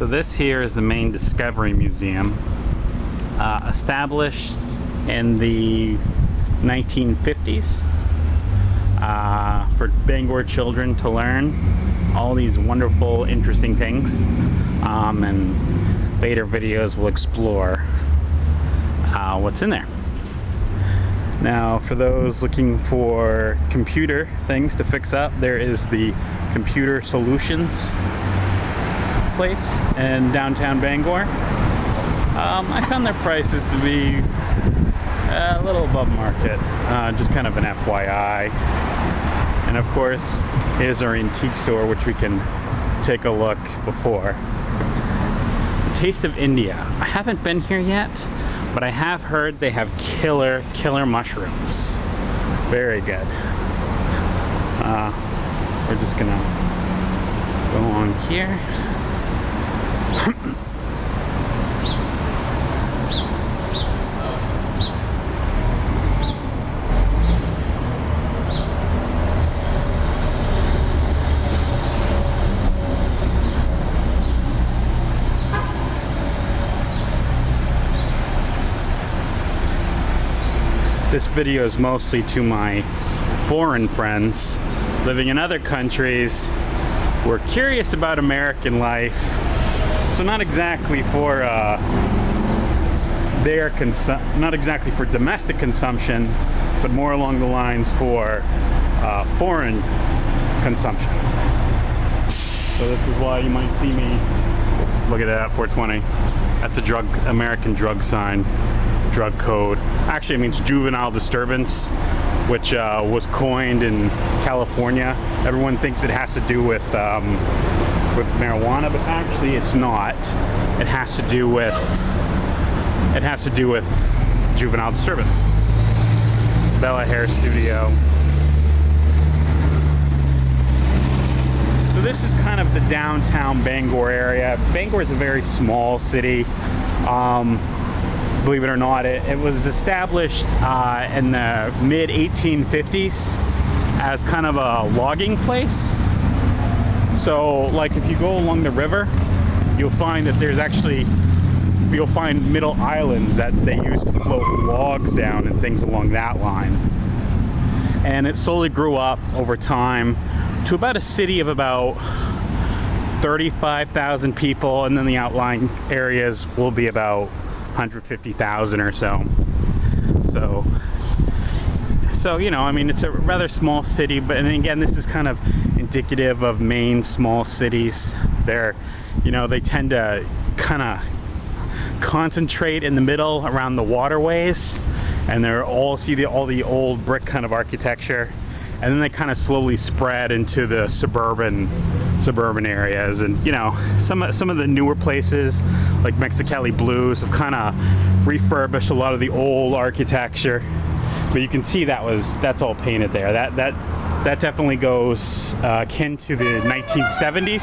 So this here is the main Discovery Museum, established in the 1950s for Bangor children to learn all these wonderful, interesting things, and later videos will explore what's in there. Now, for those looking for computer things to fix up, there is the Computer Solutions place in downtown Bangor. I found their prices to be a little above market, just kind of an FYI. And of course, here's our antique store, which we can take a look before. The Taste of India. I haven't been here yet, but I have heard they have killer mushrooms. Very good. We're just gonna go on here. This video is mostly to my foreign friends living in other countries who are curious about American life. So not exactly for not exactly for domestic consumption, but more along the lines for foreign consumption. So this is why you might see me. Look at that, 420. That's a American drug sign. Drug code. Actually, it means juvenile disturbance, which was coined in California. Everyone thinks it has to do with marijuana, but actually it's not. It has to do with juvenile disturbance. Bella Hair Studio. So this is kind of the downtown Bangor area. Bangor is a very small city. Believe it or not, it was established in the mid-1850s as kind of a logging place. So, like, if you go along the river, you'll find that you'll find middle islands that they used to float logs down and things along that line. And it slowly grew up over time to about a city of about 35,000 people, and then the outlying areas will be about 150,000 or so. So you know, I mean, it's a rather small city, but and again, this is kind of indicative of Maine small cities. They tend to kind of concentrate in the middle around the waterways, and they're all the old brick kind of architecture, and then they kind of slowly spread into the suburban areas. And you know, some of the newer places like Mexicali Blues have kind of refurbished a lot of the old architecture, but you can see that's all painted there. That definitely goes akin to the 1970s.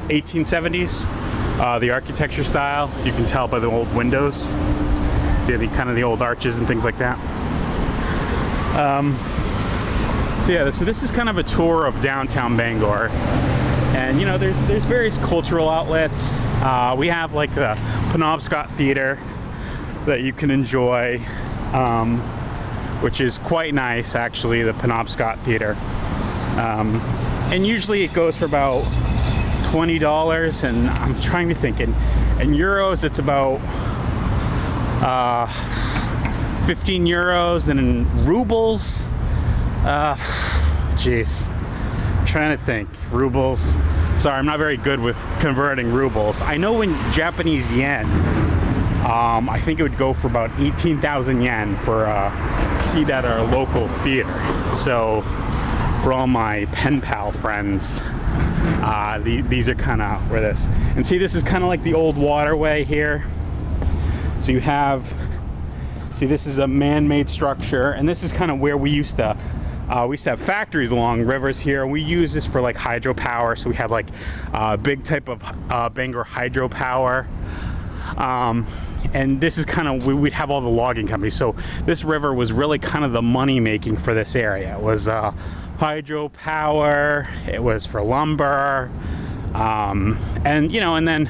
1870s. The architecture style, you can tell by the old windows, the kind of the old arches and things like that. So this is kind of a tour of downtown Bangor, and you know, there's various cultural outlets. We have like the Penobscot Theater that you can enjoy, which is quite nice actually, the Penobscot Theater. And usually it goes for about $20, and I'm trying to think, in euros it's about 15 euros, and in rubles, geez, I'm trying to think. Rubles. Sorry, I'm not very good with converting rubles. I know in Japanese yen, I think it would go for about 18,000 yen for a seat at our local theater. So for all my pen pal friends, these are kind of where this. And see, this is kind of like the old waterway here. So you have, see, this is a man-made structure, and this is kind of where we used to have factories along rivers here. We use this for like hydropower. So we have like a big type of Bangor hydropower. And this is kind of, we'd have all the logging companies. So this river was really kind of the money making for this area. It was hydropower, it was for lumber, And you know, and then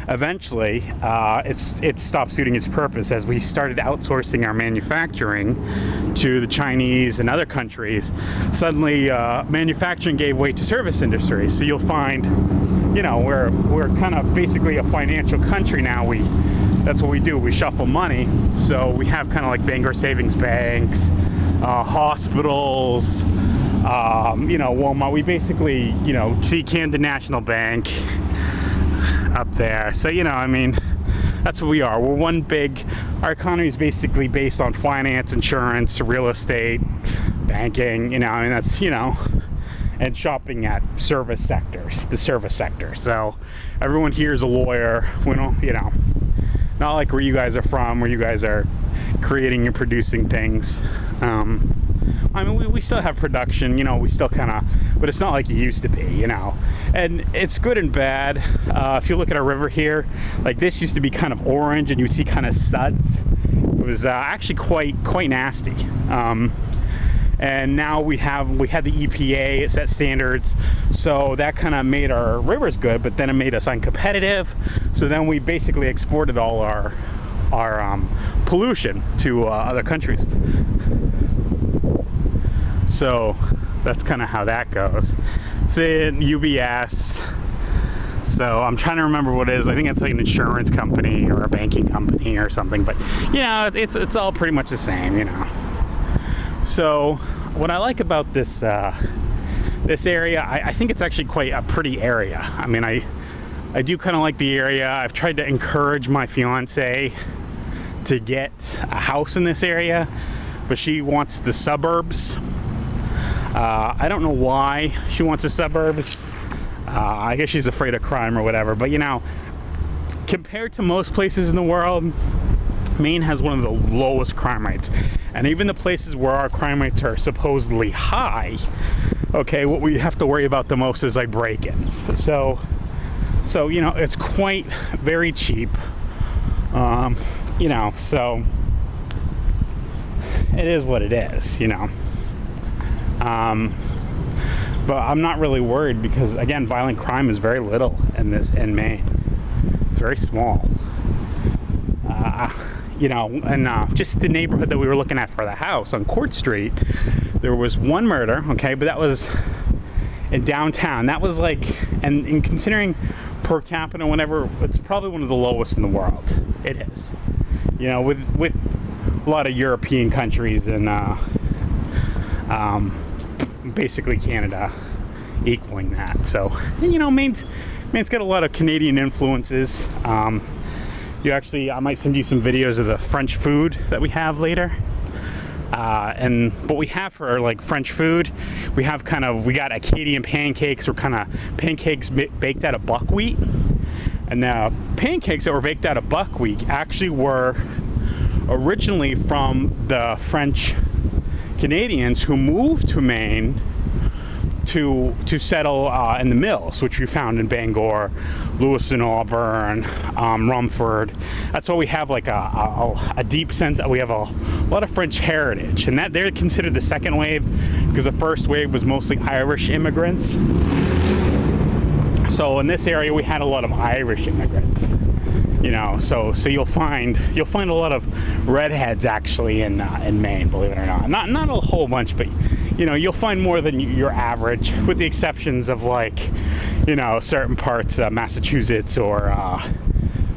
eventually it stopped suiting its purpose as we started outsourcing our manufacturing to the Chinese and other countries. Suddenly manufacturing gave way to service industry. So you'll find, you know, we're kind of basically a financial country now. That's what we do. We shuffle money. So we have kind of like Bangor Savings Banks, hospitals, you know, Walmart. We basically, you know, see Camden National Bank up there. So, you know, I mean, that's what we are. We're one big, our economy is basically based on finance, insurance, real estate, banking, you know, I mean, that's, you know, and shopping at service sectors, the service sector. So everyone here is a lawyer. We don't, you know, not like where you guys are from, where you guys are creating and producing things. I mean, we still have production, you know, we still kind of, but it's not like it used to be, you know. And it's good and bad. If you look at our river here, like this used to be kind of orange and you'd see kind of suds. It was actually quite nasty. And now we had the EPA set standards, so that kind of made our rivers good, but then it made us uncompetitive. So then we basically exported all our pollution to other countries. So that's kind of how that goes. Say UBS. So I'm trying to remember what it is. I think it's like an insurance company or a banking company or something. But you know, it's all pretty much the same, you know. So what I like about this this area, I think it's actually quite a pretty area. I mean, I do kind of like the area. I've tried to encourage my fiance to get a house in this area, but she wants the suburbs. I don't know why she wants the suburbs. I guess she's afraid of crime or whatever. But you know, compared to most places in the world, Maine has one of the lowest crime rates. And even the places where our crime rates are supposedly high, okay, what we have to worry about the most is like break-ins. So you know, it's quite very cheap. You know, so it is what it is, you know. But I'm not really worried because, again, violent crime is very little in Maine. It's very small. You know, and just the neighborhood that we were looking at for the house on Court Street, there was one murder, okay, but that was in downtown. That was like, and in considering per capita and whatever, it's probably one of the lowest in the world. It is. You know, with a lot of European countries and basically Canada equaling that. So, you know, Maine's got a lot of Canadian influences. I might send you some videos of the French food that we have later. And what we have for like French food, we got Acadian pancakes, or kind of pancakes baked out of buckwheat. And the pancakes that were baked out of buckwheat actually were originally from the French Canadians who moved to Maine to settle in the mills, which we found in Bangor, Lewiston, Auburn, Rumford. That's why we have like a deep sense that we have a lot of French heritage, and that they're considered the second wave because the first wave was mostly Irish immigrants. So in this area we had a lot of Irish immigrants, you know. So you'll find a lot of redheads actually in Maine, believe it or not. Not a whole bunch, but you know, you'll find more than your average, with the exceptions of like, you know, certain parts of Massachusetts or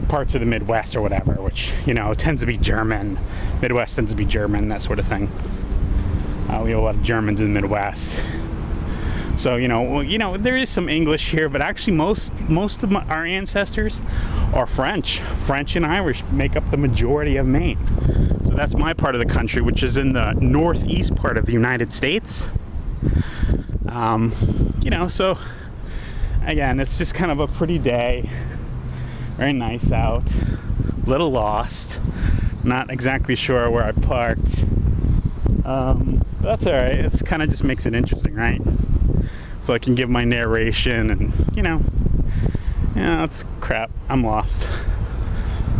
parts of the Midwest or whatever, which, you know, tends to be German. Midwest tends to be German, that sort of thing. We have a lot of Germans in the Midwest. So, you know, there is some English here, but actually most of our ancestors are French. French and Irish make up the majority of Maine. So that's my part of the country, which is in the northeast part of the United States. You know, so again, it's just kind of a pretty day. Very nice out. Little lost. Not exactly sure where I parked. But that's all right. It's kind of just makes it interesting, right? So I can give my narration and, you know, that's crap. I'm lost.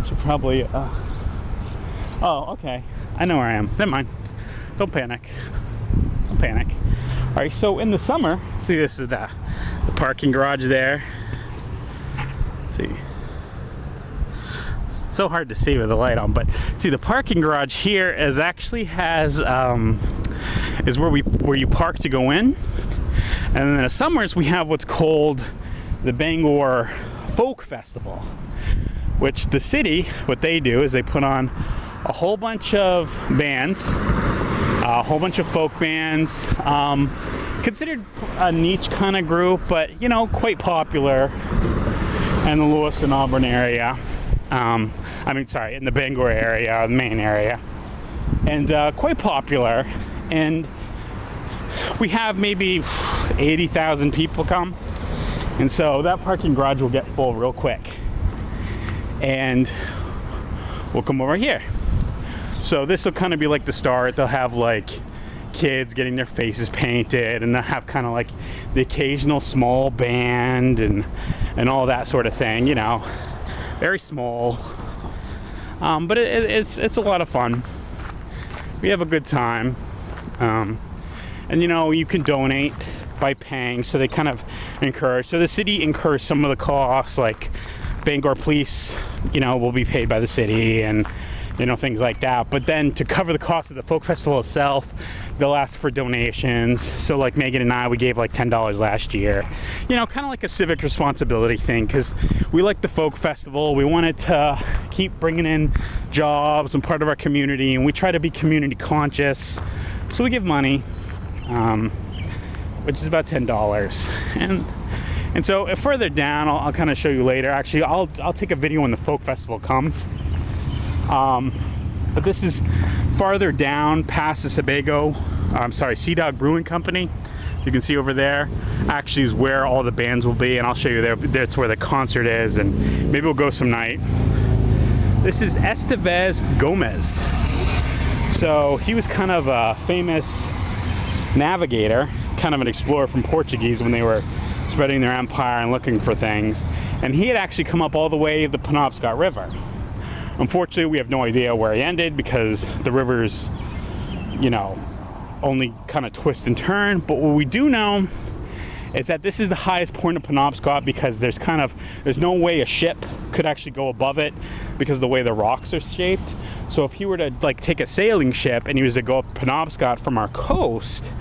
Should probably, oh, okay. I know where I am. Never mind. Don't panic. Don't panic. All right, so in the summer, see, this is the parking garage there. see. It's so hard to see with the light on, but see, the parking garage here is actually has is where you park to go in, and then in the summers we have what's called the Bangor Folk Festival, which the city, what they do is they put on a whole bunch of bands, a whole bunch of folk bands, considered a niche kind of group, but you know, quite popular in the Lewis and Auburn area. In the Bangor area, the main area, and quite popular. And we have maybe 80,000 people come, and so that parking garage will get full real quick, and we'll come over here. So this will kind of be like the start. They'll have like kids getting their faces painted, and they'll have kind of like the occasional small band and all that sort of thing, you know, very small, but it's a lot of fun. We have a good time, and you know, you can donate by paying, so they kind of encourage. So the city incurs some of the costs, like Bangor Police, you know, will be paid by the city, and you know, things like that. But then to cover the cost of the folk festival itself, they'll ask for donations. So like Megan and I, we gave like $10 last year, you know, kind of like a civic responsibility thing, because we like the folk festival. We wanted to keep bringing in jobs and part of our community, and we try to be community conscious, so we give money, which is about $10. And so further down, I'll kind of show you later. Actually, I'll take a video when the folk festival comes. But this is farther down past the Sea Dog Brewing Company. You can see over there actually is where all the bands will be, and I'll show you there. That's where the concert is, and maybe we'll go some night. This is Estevez Gomez. So he was kind of a famous navigator, kind of an explorer from Portuguese when they were spreading their empire and looking for things. And he had actually come up all the way the Penobscot River. Unfortunately, we have no idea where he ended, because the rivers, you know, only kind of twist and turn. But what we do know is that this is the highest point of Penobscot, because there's no way a ship could actually go above it because of the way the rocks are shaped. So if he were to like take a sailing ship and he was to go up Penobscot from our coast,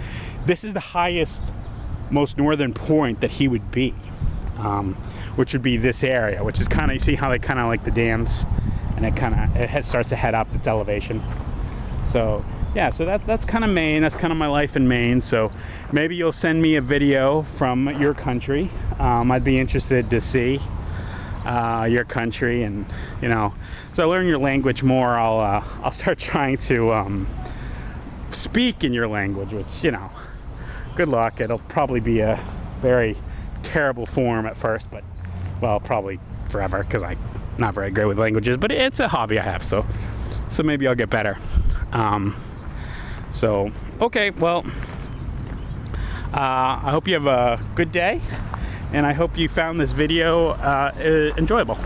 this is the highest, most northern point that he would be, which would be this area, which is kind of, you see how they kind of like the dams, and it starts to head up its elevation. So yeah, so that's kind of Maine. That's kind of my life in Maine. So maybe you'll send me a video from your country. I'd be interested to see your country, and you know, so I learn your language more. I'll start trying to speak in your language, which, you know, good luck. It'll probably be a very terrible form at first, but well, probably forever, because I'm not very great with languages, but it's a hobby I have, so maybe I'll get better. So okay, well, I hope you have a good day, and I hope you found this video enjoyable.